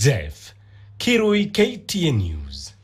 Jeff Kirui, KTN News.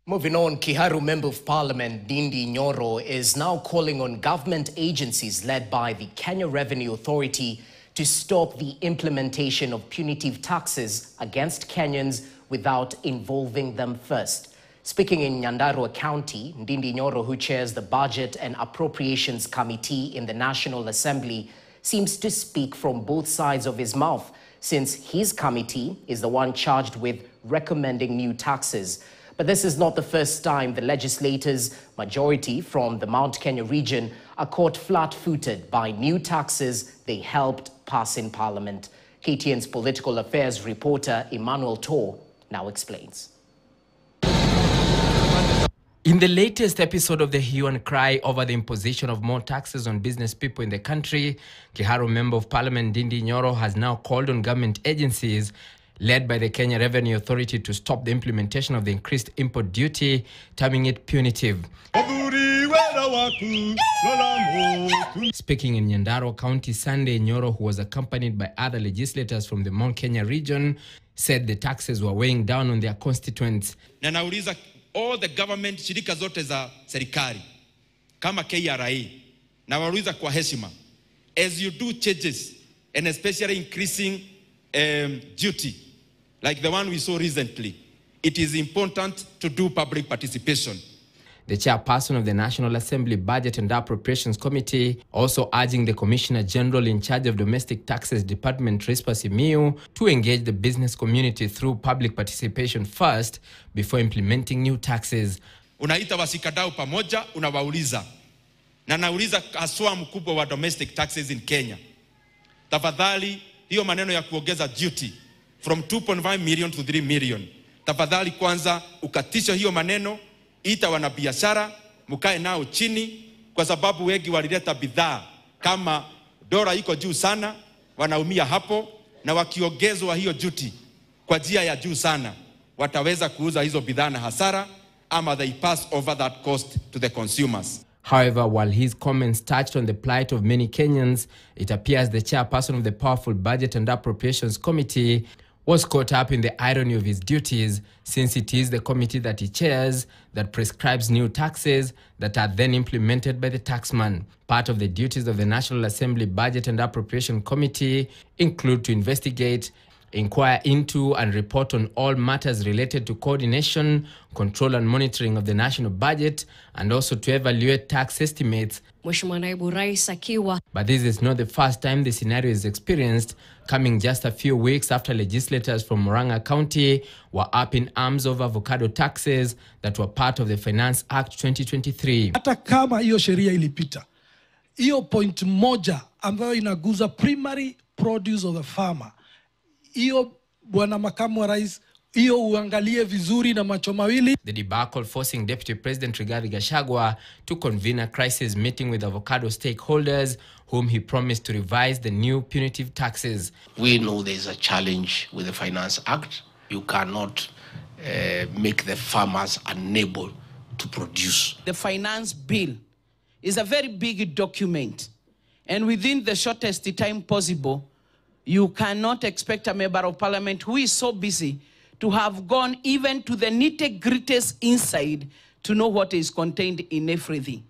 Moving on, Kiharu Member of Parliament Ndindi Nyoro is now calling on government agencies led by the Kenya Revenue Authority to stop the implementation of punitive taxes against Kenyans without involving them first. Speaking in Nyandarua County, Ndindi Nyoro, who chairs the Budget and Appropriations Committee in the National Assembly, seems to speak from both sides of his mouth, since his committee is the one charged with recommending new taxes. But this is not the first time the legislators' majority from the Mount Kenya region are caught flat-footed by new taxes they helped pass in Parliament. KTN's political affairs reporter Emmanuel Tor now explains. In the latest episode of the hue and cry over the imposition of more taxes on business people in the country, Kiharu Member of Parliament Ndindi Nyoro has now called on government agencies led by the Kenya Revenue Authority to stop the implementation of the increased import duty, terming it punitive. Speaking in Nyandarua County Sunday, Nyoro, who was accompanied by other legislators from the Mount Kenya region, said the taxes were weighing down on their constituents. Na nauliza all the government shirika zote za serikali kama KRA, na nauliza kwa heshima, as you do changes and especially increasing duty like the one we saw recently, it is important to do public participation. The chairperson of the National Assembly Budget and Appropriations Committee also urging the Commissioner General in charge of Domestic Taxes Department, Rispa Simiu, to engage the business community through public participation first before implementing new taxes. Unaita wasikadau pamoja, unawauliza. Na nauliza haswa mkubwa wa domestic taxes in Kenya. Tafadhali, hiyo maneno ya kuongeza duty from 2.5 million to 3 million. Tafadhali kwanza ukatisha hiyo maneno, ita wanabiashara, mukae nao chini, kwa sababu wengi walileta bidhaa kama dola iko juu sana, wanaumia hapo, na wakiongezwa hiyo duty kwa njia ya juu sana, wataweza kuuza hizo bidhaa na hasara, ama they pass over that cost to the consumers. However, while his comments touched on the plight of many Kenyans, it appears the chairperson of the powerful Budget and Appropriations Committee was caught up in the irony of his duties, since it is the committee that he chairs that prescribes new taxes that are then implemented by the taxman. Part of the duties of the National Assembly Budget and Appropriation Committee include to investigate, inquire into and report on all matters related to coordination, control and monitoring of the national budget, and also to evaluate tax estimates. But this is not the first time the scenario is experienced, coming just a few weeks after legislators from Murang'a County were up in arms over avocado taxes that were part of the Finance Act 2023. Hata kama hiyo sheria ilipita, hiyo point moja ambayo inaguza primary produce of the farmer, hiyo bwana makamu wa rais, hiyo uangalie vizuri na macho mawili. The debacle forcing Deputy President Rigathi Gachagua to convene a crisis meeting with avocado stakeholders, whom he promised to revise the new punitive taxes. We know there is a challenge with the Finance Act. You cannot make the farmers unable to produce. The finance bill is a very big document, and within the shortest time possible, you cannot expect a member of parliament who is so busy to have gone even to the nitty-gritties inside to know what is contained in everything.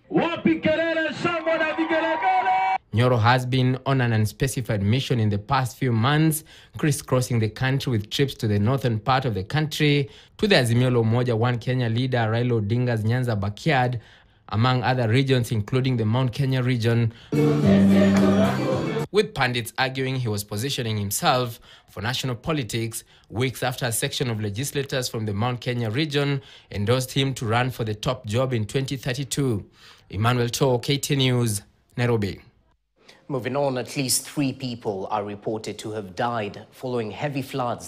Nyoro has been on an unspecified mission in the past few months, crisscrossing the country with trips to the northern part of the country, to the Azimio la Umoja One Kenya leader Raila Odinga's Nyanza backyard, among other regions including the Mount Kenya region, with pundits arguing he was positioning himself for national politics weeks after a section of legislators from the Mount Kenya region endorsed him to run for the top job in 2032. Emmanuel Tor, KTN News, Nairobi. Moving on, at least 3 people are reported to have died following heavy floods